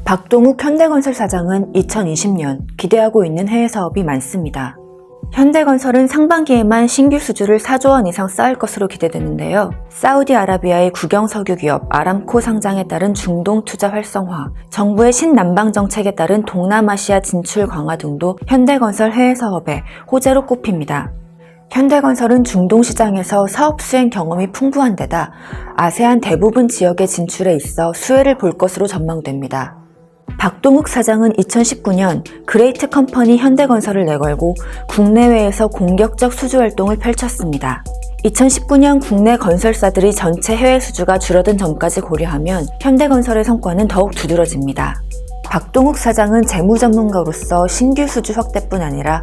박동욱 현대건설 사장은 2020년 기대하고 있는 해외 사업이 많습니다. 현대건설은 상반기에만 신규 수주를 4조 원 이상 쌓을 것으로 기대되는데요. 사우디아라비아의 국영석유 기업 아람코 상장에 따른 중동 투자 활성화, 정부의 신남방 정책에 따른 동남아시아 진출 강화 등도 현대건설 해외 사업의 호재로 꼽힙니다. 현대건설은 중동 시장에서 사업 수행 경험이 풍부한 데다 아세안 대부분 지역의 진출에 있어 수혜를 볼 것으로 전망됩니다. 박동욱 사장은 2019년 그레이트 컴퍼니 현대건설을 내걸고 국내외에서 공격적 수주 활동을 펼쳤습니다. 2019년 국내 건설사들이 전체 해외 수주가 줄어든 점까지 고려하면 현대건설의 성과는 더욱 두드러집니다. 박동욱 사장은 재무 전문가로서 신규 수주 확대뿐 아니라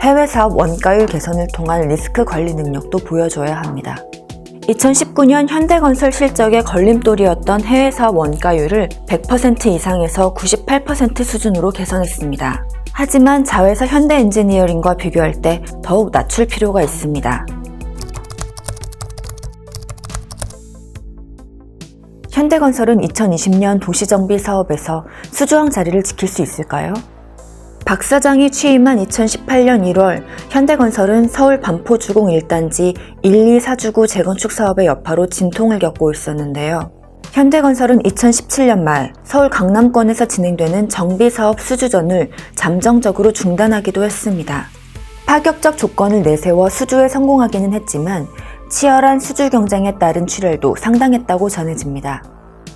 해외 사업 원가율 개선을 통한 리스크 관리 능력도 보여줘야 합니다. 2019년 현대건설 실적의 걸림돌이었던 해외 사업 원가율을 100% 이상에서 98% 수준으로 개선했습니다. 하지만 자회사 현대엔지니어링과 비교할 때 더욱 낮출 필요가 있습니다. 현대건설은 2020년 도시정비 사업에서 수주왕 자리를 지킬 수 있을까요? 박 사장이 취임한 2018년 1월 현대건설은 서울 반포주공 1단지 1, 2, 4주구 재건축 사업의 여파로 진통을 겪고 있었는데요. 현대건설은 2017년 말 서울 강남권에서 진행되는 정비사업 수주전을 잠정적으로 중단하기도 했습니다. 파격적 조건을 내세워 수주에 성공하기는 했지만 치열한 수주 경쟁에 따른 출혈도 상당했다고 전해집니다.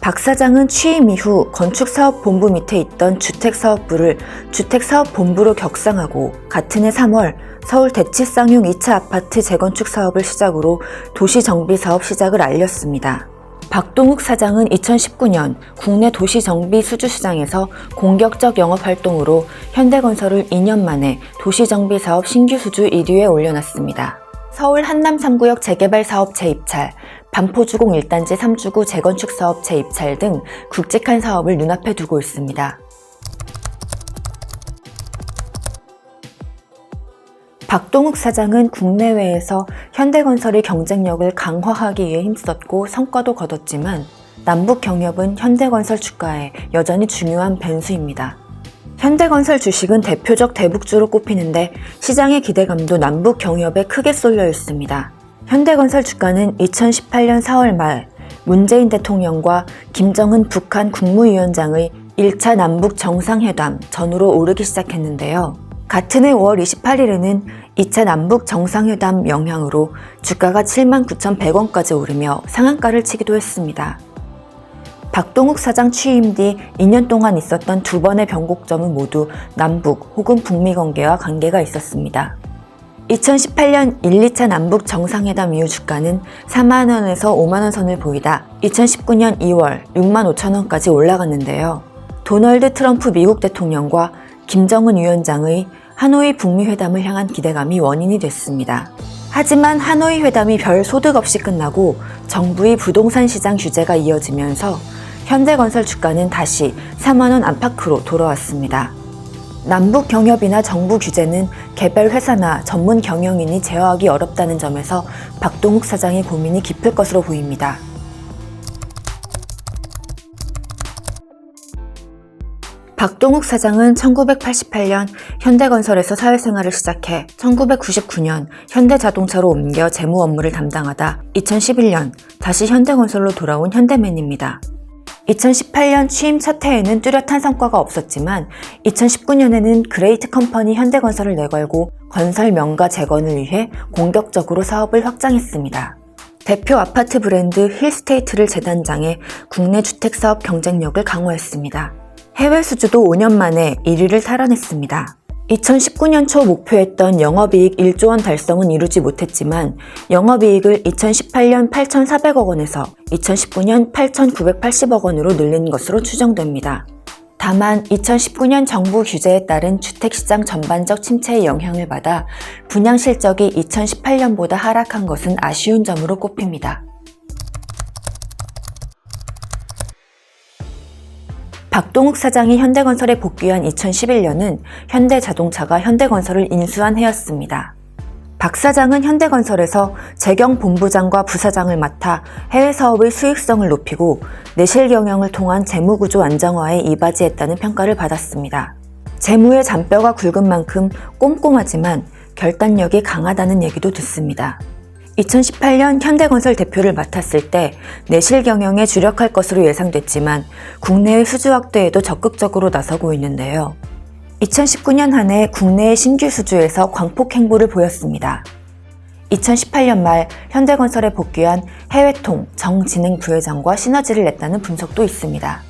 박 사장은 취임 이후 건축사업본부 밑에 있던 주택사업부를 주택사업본부로 격상하고 같은 해 3월 서울 대치쌍용 2차 아파트 재건축 사업을 시작으로 도시정비사업 시작을 알렸습니다. 박동욱 사장은 2019년 국내 도시정비 수주시장에서 공격적 영업활동으로 현대건설을 2년 만에 도시정비사업 신규 수주 1위에 올려놨습니다. 서울 한남 3구역 재개발 사업 재입찰, 반포주공 1단지 3주구 재건축 사업 재입찰 등 굵직한 사업을 눈앞에 두고 있습니다. 박동욱 사장은 국내외에서 현대건설의 경쟁력을 강화하기 위해 힘썼고 성과도 거뒀지만 남북 경협은 현대건설 주가에 여전히 중요한 변수입니다. 현대건설 주식은 대표적 대북주로 꼽히는데 시장의 기대감도 남북 경협에 크게 쏠려 있습니다. 현대건설 주가는 2018년 4월 말 문재인 대통령과 김정은 북한 국무위원장의 1차 남북 정상회담 전후로 오르기 시작했는데요. 같은 해 5월 28일에는 2차 남북 정상회담 영향으로 주가가 79,100원까지 오르며 상한가를 치기도 했습니다. 박동욱 사장 취임 뒤 2년 동안 있었던 두 번의 변곡점은 모두 남북 혹은 북미 관계와 관계가 있었습니다. 2018년 1, 2차 남북 정상회담 이후 주가는 4만원에서 5만원 선을 보이다 2019년 2월 6만 5천원까지 올라갔는데요. 도널드 트럼프 미국 대통령과 김정은 위원장의 하노이 북미 회담을 향한 기대감이 원인이 됐습니다. 하지만 하노이 회담이 별 소득 없이 끝나고 정부의 부동산 시장 규제가 이어지면서 현대건설 주가는 다시 4만원 안팎으로 돌아왔습니다. 남북 경협이나 정부 규제는 개별 회사나 전문 경영인이 제어하기 어렵다는 점에서 박동욱 사장의 고민이 깊을 것으로 보입니다. 박동욱 사장은 1988년 현대건설에서 사회생활을 시작해 1999년 현대자동차로 옮겨 재무 업무를 담당하다 2011년 다시 현대건설로 돌아온 현대맨입니다. 2018년 취임 첫 해에는 뚜렷한 성과가 없었지만 2019년에는 그레이트 컴퍼니 현대건설을 내걸고 건설 명가 재건을 위해 공격적으로 사업을 확장했습니다. 대표 아파트 브랜드 힐스테이트를 재단장해 국내 주택사업 경쟁력을 강화했습니다. 해외 수주도 5년 만에 1위를 탈환했습니다. 2019년 초 목표했던 영업이익 1조 원 달성은 이루지 못했지만 영업이익을 2018년 8,400억 원에서 2019년 8,980억 원으로 늘린 것으로 추정됩니다. 다만 2019년 정부 규제에 따른 주택시장 전반적 침체의 영향을 받아 분양 실적이 2018년보다 하락한 것은 아쉬운 점으로 꼽힙니다. 박동욱 사장이 현대건설에 복귀한 2011년은 현대자동차가 현대건설을 인수한 해였습니다. 박 사장은 현대건설에서 재경 본부장과 부사장을 맡아 해외 사업의 수익성을 높이고 내실 경영을 통한 재무구조 안정화에 이바지했다는 평가를 받았습니다. 재무의 잔뼈가 굵은 만큼 꼼꼼하지만 결단력이 강하다는 얘기도 듣습니다. 2018년 현대건설 대표를 맡았을 때 내실 경영에 주력할 것으로 예상됐지만 국내의 수주 확대에도 적극적으로 나서고 있는데요. 2019년 한 해 국내의 신규 수주에서 광폭 행보를 보였습니다. 2018년 말 현대건설에 복귀한 해외통 정진행 부회장과 시너지를 냈다는 분석도 있습니다.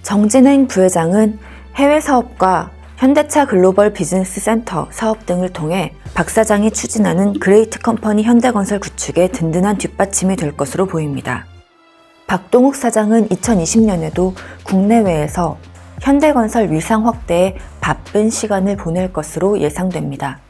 정진행 부회장은 해외 사업과 현대차 글로벌 비즈니스 센터 사업 등을 통해 박 사장이 추진하는 그레이트 컴퍼니 현대건설 구축에 든든한 뒷받침이 될 것으로 보입니다. 박동욱 사장은 2020년에도 국내외에서 현대건설 위상 확대에 바쁜 시간을 보낼 것으로 예상됩니다.